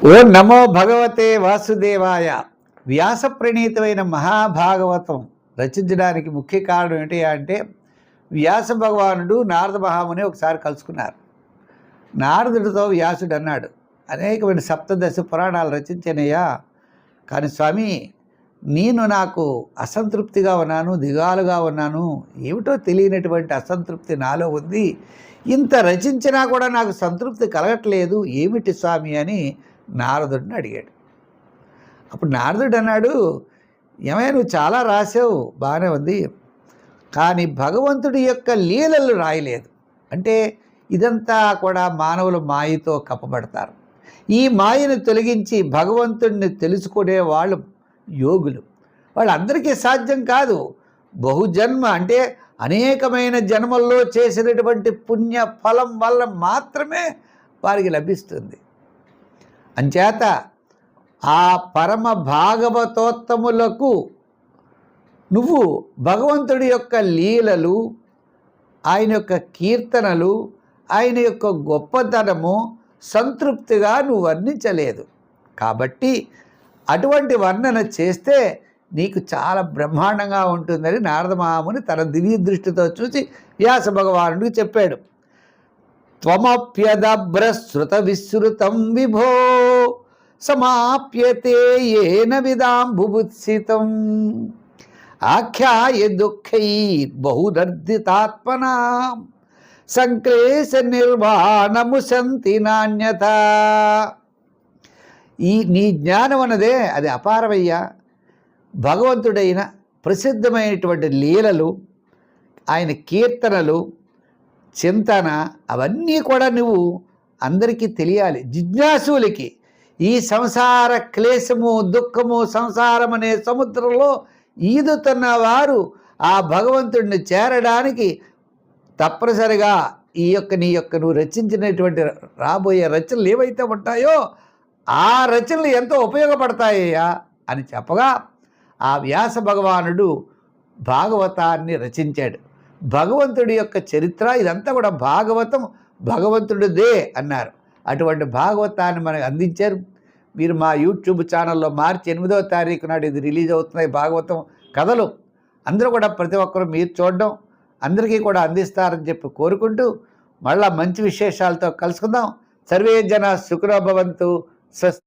ఓ నమో భగవతే వాసుదేవాయ. వ్యాస ప్రణీతమైన మహాభాగవతం రచించడానికి ముఖ్య కారణం ఏంటి అంటే, వ్యాస భగవానుడు నారద మహాముని ఒకసారి కలుసుకున్నారు. నారదుడితో వ్యాసుడు అన్నాడు, అనేకమైన సప్తదశ పురాణాలు రచించానయ్యా, కానీ స్వామి నాకు అసంతృప్తిగా ఉన్నాను, దిగాలుగా ఉన్నాను, ఏమిటో తెలియనటువంటి అసంతృప్తి నాలో ఉంది. ఇంత రచించినా కూడా నాకు సంతృప్తి కలగట్లేదు, ఏమిటి స్వామి అని నారదుడిని అడిగాడు. అప్పుడు నారదుడు అన్నాడు, ఏమైనా నువ్వు చాలా రాసావు, బాగానే ఉంది, కానీ భగవంతుడి యొక్క లీలలు రాయలేదు. అంటే ఇదంతా కూడా మానవులు మాయతో కప్పబడతారు. ఈ మాయను తొలగించి భగవంతుడిని తెలుసుకునే వాళ్ళు యోగులు. వాళ్ళందరికీ సాధ్యం కాదు. బహుజన్మ అంటే అనేకమైన జన్మల్లో చేసినటువంటి పుణ్య ఫలం వల్ల మాత్రమే వారికి లభిస్తుంది. అంచేత ఆ పరమ భాగవతోత్తములకు నువ్వు భగవంతుడి యొక్క లీలలు, ఆయన యొక్క కీర్తనలు, ఆయన యొక్క గొప్పతనము సంతృప్తిగా నువ్వు వర్ణించలేదు. కాబట్టి అటువంటి వర్ణన చేస్తే నీకు చాలా బ్రహ్మాండంగా ఉంటుందని నారద మహాముని తన దివ్య దృష్టితో చూసి వ్యాస భగవానుడికి చెప్పాడు. త్వమప్యదభ్రశ్రుత విశ్రుతం విభో సమాప్యతే ఏన విదాం బుభుత్సితం ఆఖ్యాయ దుఃఖై బహుదర్దితాత్మనా సంక్లేశ నిర్వాణము సంతి నాణ్యత. నీ జ్ఞానం అన్నదే అది అపారమయ్యా. భగవంతుడైన ప్రసిద్ధమైనటువంటి లీలలు, ఆయన కీర్తనలు, చింతన, అవన్నీ కూడా నువ్వు అందరికీ తెలియాలి. జిజ్ఞాసులకి ఈ సంసార క్లేశము, దుఃఖము, సంసారం అనే సముద్రంలో ఈదుతున్న వారు ఆ భగవంతుడిని చేరడానికి తప్పనిసరిగా నీ యొక్క నువ్వు రచించినటువంటి రాబోయే రచనలు ఏవైతే ఉంటాయో ఆ రచనలు ఎంతో ఉపయోగపడతాయ్యా అని చెప్పగా ఆ వ్యాస భగవానుడు భాగవతాన్ని రచించాడు. భగవంతుడి యొక్క చరిత్ర ఇదంతా కూడా భాగవతం భగవంతుడిదే అన్నారు. అటువంటి భాగవతాన్ని మనకు అందించారు. మీరు మా యూట్యూబ్ ఛానల్లో మార్చి 8వ తారీఖు నాడు ఇది రిలీజ్ అవుతున్నాయి భాగవతం కథలు. అందరూ కూడా ప్రతి ఒక్కరూ మీరు చూడడం, అందరికీ కూడా అందిస్తారని చెప్పి కోరుకుంటూ మళ్ళా మంచి విశేషాలతో కలుసుకుందాం. సర్వే జన సుఖినో భవంతు. స్వస్తి.